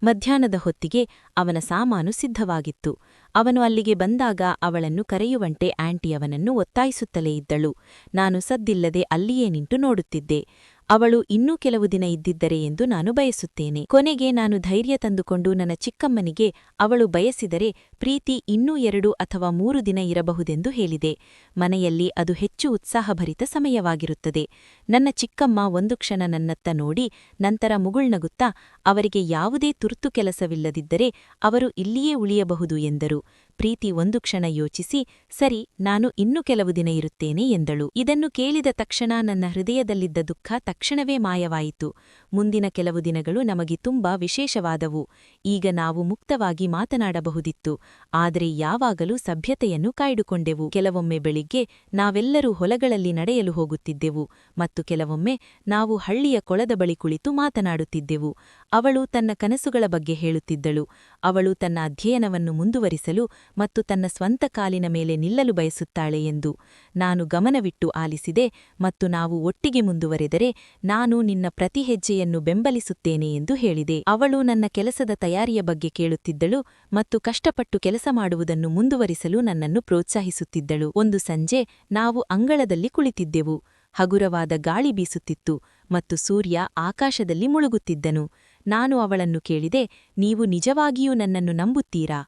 ಮಧ್ಯಾಹ್ನದ ಹೊತ್ತಿಗೆ ಅವನ ಸಾಮಾನು ಸಿದ್ಧವಾಗಿತ್ತು. ಅವನು ಅಲ್ಲಿಗೆ ಬಂದಾಗ ಅವಳನ್ನು ಕರೆಯುವಂತೆ ಆಂಟಿ ಅವನನ್ನು ಒತ್ತಾಯಿಸುತ್ತಲೇ ಇದ್ದಳು. ನಾನು ಸದ್ದಿಲ್ಲದೆ ಅಲ್ಲಿಯೇ ನಿಂತು ನೋಡುತ್ತಿದ್ದೆ. ಅವಳು ಇನ್ನೂ ಕೆಲವು ದಿನ ಇದ್ದಿದ್ದರೆ ಎಂದು ನಾನು ಬಯಸುತ್ತೇನೆ. ಕೊನೆಗೆ ನಾನು ಧೈರ್ಯ ತಂದುಕೊಂಡು ನನ್ನ ಚಿಕ್ಕಮ್ಮನಿಗೆ ಅವಳು ಬಯಸಿದರೆ ಪ್ರೀತಿ ಇನ್ನೂ 2 ಅಥವಾ 3 ದಿನ ಇರಬಹುದೆಂದು ಹೇಳಿದೆ. ಮನೆಯಲ್ಲಿ ಅದು ಹೆಚ್ಚು ಉತ್ಸಾಹಭರಿತ ಸಮಯವಾಗಿರುತ್ತದೆ. ನನ್ನ ಚಿಕ್ಕಮ್ಮ ಒಂದು ಕ್ಷಣ ನನ್ನತ್ತ ನೋಡಿ ನಂತರ ಮುಗುಳ್ನಗುತ್ತಾ, ಅವರಿಗೆ ಯಾವುದೇ ತುರ್ತು ಕೆಲಸವಿಲ್ಲದಿದ್ದರೆ ಅವರು ಇಲ್ಲಿಯೇ ಉಳಿಯಬಹುದು ಎಂದರು. ಪ್ರೀತಿ ಒಂದು ಕ್ಷಣ ಯೋಚಿಸಿ, ಸರಿ, ನಾನು ಇನ್ನೂ ಕೆಲವು ದಿನ ಇರುತ್ತೇನೆ ಎಂದಳು. ಇದನ್ನು ಕೇಳಿದ ತಕ್ಷಣ ನನ್ನ ಹೃದಯದಲ್ಲಿದ್ದ ದುಃಖ ತಕ್ಷಣವೇ ಮಾಯವಾಯಿತು. ಮುಂದಿನ ಕೆಲವು ದಿನಗಳು ನಮಗೆ ತುಂಬಾ ವಿಶೇಷವಾದವು. ಈಗ ನಾವು ಮುಕ್ತವಾಗಿ ಮಾತನಾಡಬಹುದಿತ್ತು. ಆದರೆ ಯಾವಾಗಲೂ ಸಭ್ಯತೆಯನ್ನು ಕಾಯ್ದುಕೊಂಡೆವು. ಕೆಲವೊಮ್ಮೆ ಬೆಳಿಗ್ಗೆ ನಾವೆಲ್ಲರೂ ಹೊಲಗಳಲ್ಲಿ ನಡೆಯಲು ಹೋಗುತ್ತಿದ್ದೆವು ಮತ್ತು ಕೆಲವೊಮ್ಮೆ ನಾವು ಹಳ್ಳಿಯ ಕೊಳದ ಬಳಿ ಕುಳಿತು ಮಾತನಾಡುತ್ತಿದ್ದೆವು. ಅವಳು ತನ್ನ ಕನಸುಗಳ ಬಗ್ಗೆ ಹೇಳುತ್ತಿದ್ದಳು. ಅವಳು ತನ್ನ ಅಧ್ಯಯನವನ್ನು ಮುಂದುವರಿಸಲು ಮತ್ತು ತನ್ನ ಸ್ವಂತ ಕಾಲಿನ ಮೇಲೆ ನಿಲ್ಲಲು ಬಯಸುತ್ತಾಳೆ ಎಂದು ನಾನು ಗಮನವಿಟ್ಟು ಆಲಿಸಿದೆ ಮತ್ತು ನಾವು ಒಟ್ಟಿಗೆ ಮುಂದುವರೆದರೆ ನಾನು ನಿನ್ನ ಪ್ರತಿ ಹೆಜ್ಜೆಯನ್ನು ಬೆಂಬಲಿಸುತ್ತೇನೆ ಎಂದು ಹೇಳಿದೆ. ಅವಳು ನನ್ನ ಕೆಲಸದ ತಯಾರಿಯ ಬಗ್ಗೆ ಕೇಳುತ್ತಿದ್ದಳು ಮತ್ತು ಕಷ್ಟಪಟ್ಟು ಕೆಲಸ ಮಾಡುವುದನ್ನು ಮುಂದುವರಿಸಲು ನನ್ನನ್ನು ಪ್ರೋತ್ಸಾಹಿಸುತ್ತಿದ್ದಳು. ಒಂದು ಸಂಜೆ ನಾವು ಅಂಗಳದಲ್ಲಿ ಕುಳಿತಿದ್ದೆವು. ಹಗುರವಾದ ಗಾಳಿ ಬೀಸುತ್ತಿತ್ತು ಮತ್ತು ಸೂರ್ಯ ಆಕಾಶದಲ್ಲಿ ಮುಳುಗುತ್ತಿದ್ದನು. ನಾನು ಅವಳನ್ನು ಕೇಳಿದೆ, ನೀವು ನಿಜವಾಗಿಯೂ ನನ್ನನ್ನು ನಂಬುತ್ತೀರಾ?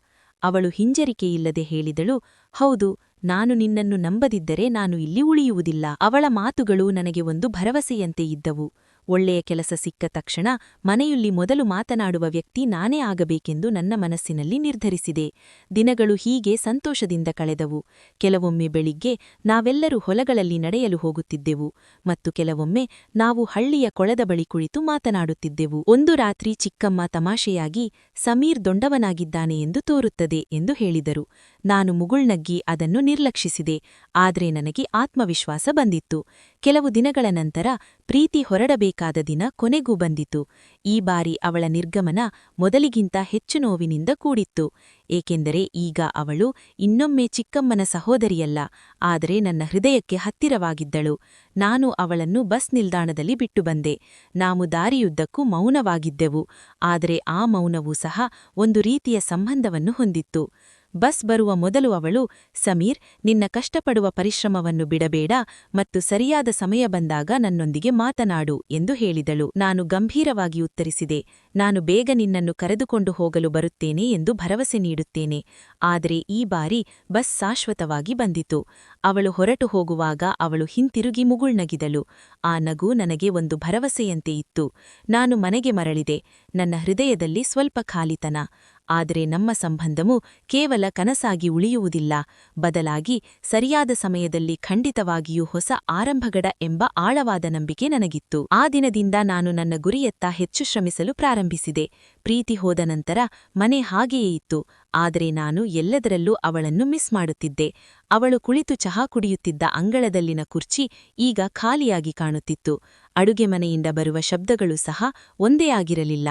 ಅವಳು ಹಿಂಜರಿಕೆಯಿಲ್ಲದೆ ಹೇಳಿದಳು, ಹೌದು, ನಾನು ನಿನ್ನನ್ನು ನಂಬದಿದ್ದರೆ ನಾನು ಇಲ್ಲಿ ಉಳಿಯುವುದಿಲ್ಲ. ಅವಳ ಮಾತುಗಳು ನನಗೆ ಒಂದು ಭರವಸೆಯಂತೆ ಇದ್ದವು. ಒಳ್ಳೆಯ ಕೆಲಸ ಸಿಕ್ಕ ತಕ್ಷಣ ಮನೆಯಲ್ಲಿ ಮೊದಲು ಮಾತನಾಡುವ ವ್ಯಕ್ತಿ ನಾನೇ ಆಗಬೇಕೆಂದು ನನ್ನ ಮನಸ್ಸಿನಲ್ಲಿ ನಿರ್ಧರಿಸಿದೆ. ದಿನಗಳು ಹೀಗೆ ಸಂತೋಷದಿಂದ ಕಳೆದವು. ಕೆಲವೊಮ್ಮೆ ಬೆಳಿಗ್ಗೆ ನಾವೆಲ್ಲರೂ ಹೊಲಗಳಲ್ಲಿ ನಡೆಯಲು ಹೋಗುತ್ತಿದ್ದೆವು ಮತ್ತು ಕೆಲವೊಮ್ಮೆ ನಾವು ಹಳ್ಳಿಯ ಕೊಳದ ಬಳಿ ಕುಳಿತು ಮಾತನಾಡುತ್ತಿದ್ದೆವು. ಒಂದು ರಾತ್ರಿ ಚಿಕ್ಕಮ್ಮ ತಮಾಷೆಯಾಗಿ, ಸಮೀರ್ ದೊಡ್ಡವನಾಗಿದ್ದಾನೆ ಎಂದು ತೋರುತ್ತದೆ ಎಂದು ಹೇಳಿದರು. ನಾನು ಮುಗುಳ್ನಗ್ಗಿ ಅದನ್ನು ನಿರ್ಲಕ್ಷಿಸಿದೆ. ಆದರೆ ನನಗೆ ಆತ್ಮವಿಶ್ವಾಸ ಬಂದಿತ್ತು. ಕೆಲವು ದಿನಗಳ ನಂತರ ಪ್ರೀತಿ ಹೊರಡಬೇಕಾದ ದಿನ ಕೊನೆಗೂ ಬಂದಿತು. ಈ ಬಾರಿ ಅವಳ ನಿರ್ಗಮನ ಮೊದಲಿಗಿಂತ ಹೆಚ್ಚು ನೋವಿನಿಂದ ಕೂಡಿತ್ತು. ಏಕೆಂದರೆ ಈಗ ಅವಳು ಇನ್ನೊಮ್ಮೆ ಚಿಕ್ಕಮ್ಮನ ಸಹೋದರಿಯಲ್ಲ, ಆದರೆ ನನ್ನ ಹೃದಯಕ್ಕೆ ಹತ್ತಿರವಾಗಿದ್ದಳು. ನಾನು ಅವಳನ್ನು ಬಸ್ ನಿಲ್ದಾಣದಲ್ಲಿ ಬಿಟ್ಟು ಬಂದೆ. ನಾವು ದಾರಿಯುದ್ದಕ್ಕೂ ಮೌನವಾಗಿದ್ದೆವು. ಆದರೆ ಆ ಮೌನವೂ ಸಹ ಒಂದು ರೀತಿಯ ಸಂಬಂಧವನ್ನು ಹೊಂದಿತ್ತು. ಬಸ್ ಬರುವ ಮೊದಲು ಅವಳು, ಸಮೀರ್, ನಿನ್ನ ಕಷ್ಟಪಡುವ ಪರಿಶ್ರಮವನ್ನು ಬಿಡಬೇಡ ಮತ್ತು ಸರಿಯಾದ ಸಮಯ ಬಂದಾಗ ನನ್ನೊಂದಿಗೆ ಮಾತನಾಡು ಎಂದು ಹೇಳಿದಳು. ನಾನು ಗಂಭೀರವಾಗಿ ಉತ್ತರಿಸಿದೆ, ನಾನು ಬೇಗ ನಿನ್ನನ್ನು ಕರೆದುಕೊಂಡು ಹೋಗಲು ಬರುತ್ತೇನೆ ಎಂದು ಭರವಸೆ ನೀಡುತ್ತೇನೆ. ಆದರೆ ಈ ಬಾರಿ ಬಸ್ ಶಾಶ್ವತವಾಗಿ ಬಂದಿತು. ಅವಳು ಹೊರಟು ಹೋಗುವಾಗ ಅವಳು ಹಿಂತಿರುಗಿ ಮುಗುಳ್ನಗಿದಳು. ಆ ನಗು ನನಗೆ ಒಂದು ಭರವಸೆಯಂತೆ ಇತ್ತು. ನಾನು ಮನೆಗೆ ಮರಳಿದೆ. ನನ್ನ ಹೃದಯದಲ್ಲಿ ಸ್ವಲ್ಪ ಖಾಲಿತನ. ಆದರೆ ನಮ್ಮ ಸಂಬಂಧವು ಕೇವಲ ಕನಸಾಗಿ ಉಳಿಯುವುದಿಲ್ಲ, ಬದಲಾಗಿ ಸರಿಯಾದ ಸಮಯದಲ್ಲಿ ಖಂಡಿತವಾಗಿಯೂ ಹೊಸ ಆರಂಭಗಡ ಎಂಬ ಆಳವಾದ ನಂಬಿಕೆ ನನಗಿತ್ತು. ಆ ದಿನದಿಂದ ನಾನು ನನ್ನ ಗುರಿಯತ್ತ ಹೆಚ್ಚು ಶ್ರಮಿಸಲು ಪ್ರಾರಂಭಿಸಿದೆ. ಪ್ರೀತಿ ಹೋದ ನಂತರ ಮನೆ ಹಾಗೆಯೇ ಇತ್ತು, ಆದರೆ ನಾನು ಎಲ್ಲದರಲ್ಲೂ ಅವಳನ್ನು ಮಿಸ್ ಮಾಡುತ್ತಿದ್ದೆ. ಅವಳು ಕುಳಿತು ಚಹಾ ಕುಡಿಯುತ್ತಿದ್ದ ಅಂಗಳದಲ್ಲಿನ ಕುರ್ಚಿ ಈಗ ಖಾಲಿಯಾಗಿ ಕಾಣುತ್ತಿತ್ತು. ಅಡುಗೆ ಮನೆಯಿಂದ ಬರುವ ಶಬ್ದಗಳು ಸಹ ಒಂದೇ ಆಗಿರಲಿಲ್ಲ.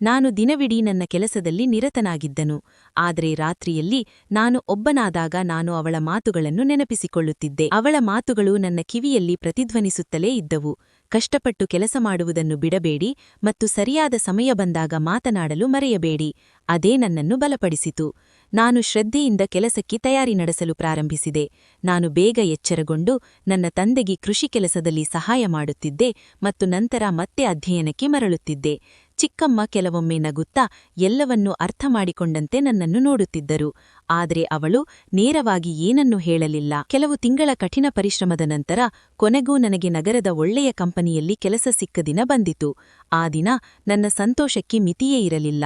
ನಾನು ದಿನವಿಡೀ ನನ್ನ ಕೆಲಸದಲ್ಲಿ ನಿರತನಾಗಿದ್ದನು. ಆದರೆ ರಾತ್ರಿಯಲ್ಲಿ ನಾನು ಒಬ್ಬನಾದಾಗ ನಾನು ಅವಳ ಮಾತುಗಳನ್ನು ನೆನಪಿಸಿಕೊಳ್ಳುತ್ತಿದ್ದೆ. ಅವಳ ಮಾತುಗಳು ನನ್ನ ಕಿವಿಯಲ್ಲಿ ಪ್ರತಿಧ್ವನಿಸುತ್ತಲೇ ಇದ್ದವು. ಕಷ್ಟಪಟ್ಟು ಕೆಲಸ ಮಾಡುವುದನ್ನು ಬಿಡಬೇಡಿ ಮತ್ತು ಸರಿಯಾದ ಸಮಯ ಬಂದಾಗ ಮಾತನಾಡಲು ಮರೆಯಬೇಡಿ. ಅದೇ ನನ್ನನ್ನು ಬಲಪಡಿಸಿತು. ನಾನು ಶ್ರದ್ಧೆಯಿಂದ ಕೆಲಸಕ್ಕೆ ತಯಾರಿ ನಡೆಸಲು ಪ್ರಾರಂಭಿಸಿದೆ. ನಾನು ಬೇಗ ಎಚ್ಚರಗೊಂಡು ನನ್ನ ತಂದೆಗೆ ಕೃಷಿ ಕೆಲಸದಲ್ಲಿ ಸಹಾಯ ಮಾಡುತ್ತಿದ್ದೆ ಮತ್ತು ನಂತರ ಮತ್ತೆ ಅಧ್ಯಯನಕ್ಕೆ ಮರಳುತ್ತಿದ್ದೆ. ಚಿಕ್ಕಮ್ಮ ಕೆಲವೊಮ್ಮೆ ನಗುತ್ತಾ ಎಲ್ಲವನ್ನೂ ಅರ್ಥ ಮಾಡಿಕೊಂಡಂತೆ ನನ್ನನ್ನು ನೋಡುತ್ತಿದ್ದರು. ಆದರೆ ಅವಳು ನೇರವಾಗಿ ಏನನ್ನೂ ಹೇಳಲಿಲ್ಲ. ಕೆಲವು ತಿಂಗಳ ಕಠಿಣ ಪರಿಶ್ರಮದ ನಂತರ ಕೊನೆಗೂ ನನಗೆ ನಗರದ ಒಳ್ಳೆಯ ಕಂಪನಿಯಲ್ಲಿ ಕೆಲಸ ಸಿಕ್ಕ ದಿನ ಬಂದಿತು. ಆ ದಿನ ನನ್ನ ಸಂತೋಷಕ್ಕೆ ಮಿತಿಯೇ ಇರಲಿಲ್ಲ.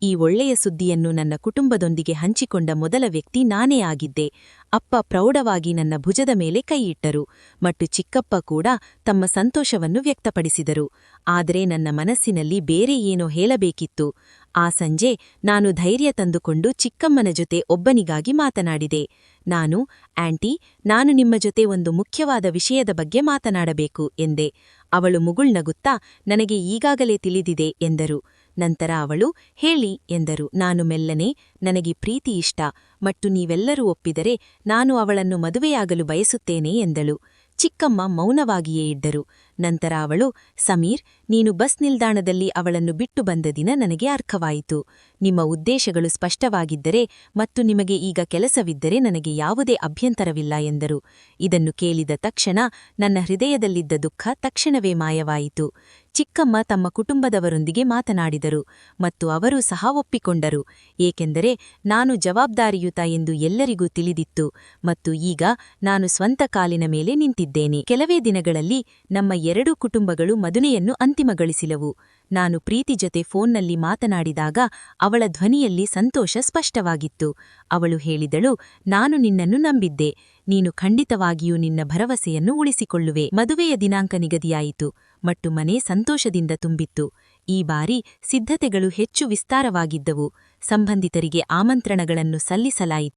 ಈ ಒಳ್ಳೆಯ ಸುದ್ದಿಯನ್ನು ನನ್ನ ಕುಟುಂಬದೊಂದಿಗೆ ಹಂಚಿಕೊಂಡ ಮೊದಲ ವ್ಯಕ್ತಿ ನಾನೇ ಆಗಿದ್ದೆ. ಅಪ್ಪ ಪ್ರೌಢವಾಗಿ ನನ್ನ ಭುಜದ ಮೇಲೆ ಕೈಯಿಟ್ಟರು ಮತ್ತು ಚಿಕ್ಕಪ್ಪ ಕೂಡ ತಮ್ಮ ಸಂತೋಷವನ್ನು ವ್ಯಕ್ತಪಡಿಸಿದರು. ಆದರೆ ನನ್ನ ಮನಸ್ಸಿನಲ್ಲಿ ಬೇರೆ ಏನೋ ಹೇಳಬೇಕಿತ್ತು. ಆ ಸಂಜೆ ನಾನು ಧೈರ್ಯ ತಂದುಕೊಂಡು ಚಿಕ್ಕಮ್ಮನ ಜೊತೆ ಒಬ್ಬನಿಗಾಗಿ ಮಾತನಾಡಿದೆ. ಆಂಟಿ, ನಾನು ನಿಮ್ಮ ಜೊತೆ ಒಂದು ಮುಖ್ಯವಾದ ವಿಷಯದ ಬಗ್ಗೆ ಮಾತನಾಡಬೇಕು ಎಂದೆ. ಅವಳು ಮುಗುಳ್ನಗುತ್ತಾ, ನನಗೆ ಈಗಾಗಲೇ ತಿಳಿದಿದೆ ಎಂದರು. ನಂತರ ಅವಳು, ಹೇಳಿ ಎಂದರು. ನಾನು ಮೆಲ್ಲನೆ, ನನಗೆ ಪ್ರೀತಿ ಇಷ್ಟ ಮತ್ತು ನೀವೆಲ್ಲರೂ ಒಪ್ಪಿದರೆ ನಾನು ಅವಳನ್ನು ಮದುವೆಯಾಗಲು ಬಯಸುತ್ತೇನೆ ಎಂದಳು. ಚಿಕ್ಕಮ್ಮ ಮೌನವಾಗಿಯೇ ಇದ್ದರು. ನಂತರ ಅವಳು, ಸಮೀರ್, ನೀನು ಬಸ್ ನಿಲ್ದಾಣದಲ್ಲಿ ಅವಳನ್ನು ಬಿಟ್ಟು ಬಂದ ದಿನ ನನಗೆ ಅರ್ಥವಾಯಿತು. ನಿಮ್ಮ ಉದ್ದೇಶಗಳು ಸ್ಪಷ್ಟವಾಗಿದ್ದರೆ ಮತ್ತು ನಿಮಗೆ ಈಗ ಕೆಲಸವಿದ್ದರೆ ನನಗೆ ಯಾವುದೇ ಅಭ್ಯಂತರವಿಲ್ಲ ಎಂದರು. ಇದನ್ನು ಕೇಳಿದ ತಕ್ಷಣ ನನ್ನ ಹೃದಯದಲ್ಲಿದ್ದ ದುಃಖ ತಕ್ಷಣವೇ ಮಾಯವಾಯಿತು. ಚಿಕ್ಕಮ್ಮ ತಮ್ಮ ಕುಟುಂಬದವರೊಂದಿಗೆ ಮಾತನಾಡಿದರು ಮತ್ತು ಅವರೂ ಸಹ ಒಪ್ಪಿಕೊಂಡರು. ಏಕೆಂದರೆ ನಾನು ಜವಾಬ್ದಾರಿಯುತ ಎಂದು ಎಲ್ಲರಿಗೂ ತಿಳಿದಿತ್ತು ಮತ್ತು ಈಗ ನಾನು ಸ್ವಂತ ಕಾಲಿನ ಮೇಲೆ ನಿಂತಿದ್ದೇನೆ. ಕೆಲವೇ ದಿನಗಳಲ್ಲಿ ನಮ್ಮ ಎರಡೂ ಕುಟುಂಬಗಳು ಮದುವೆಯನ್ನು ಅಂತಿಮಗೊಳಿಸಿಲವು. ನಾನು ಪ್ರೀತಿ ಜೊತೆ ಫೋನ್ನಲ್ಲಿ ಮಾತನಾಡಿದಾಗ ಅವಳ ಧ್ವನಿಯಲ್ಲಿ ಸಂತೋಷ ಸ್ಪಷ್ಟವಾಗಿತ್ತು. ಅವಳು ಹೇಳಿದಳು, ನಾನು ನಿನ್ನನ್ನು ನಂಬಿದ್ದೆ. ನೀನು ಖಂಡಿತವಾಗಿಯೂ ನಿನ್ನ ಭರವಸೆಯನ್ನು ಉಳಿಸಿಕೊಳ್ಳುವೆ. ಮದುವೆಯ ದಿನಾಂಕ ನಿಗದಿಯಾಯಿತು ಮತ್ತು ಮನೆ ಸಂತೋಷದಿಂದ ತುಂಬಿತ್ತು. ಈ ಬಾರಿ ಸಿದ್ಧತೆಗಳು ಹೆಚ್ಚು ವಿಸ್ತಾರವಾಗಿದ್ದವು. ಸಂಬಂಧಿತರಿಗೆ ಆಮಂತ್ರಣಗಳನ್ನು ಸಲ್ಲಿಸಲಾಯಿತು.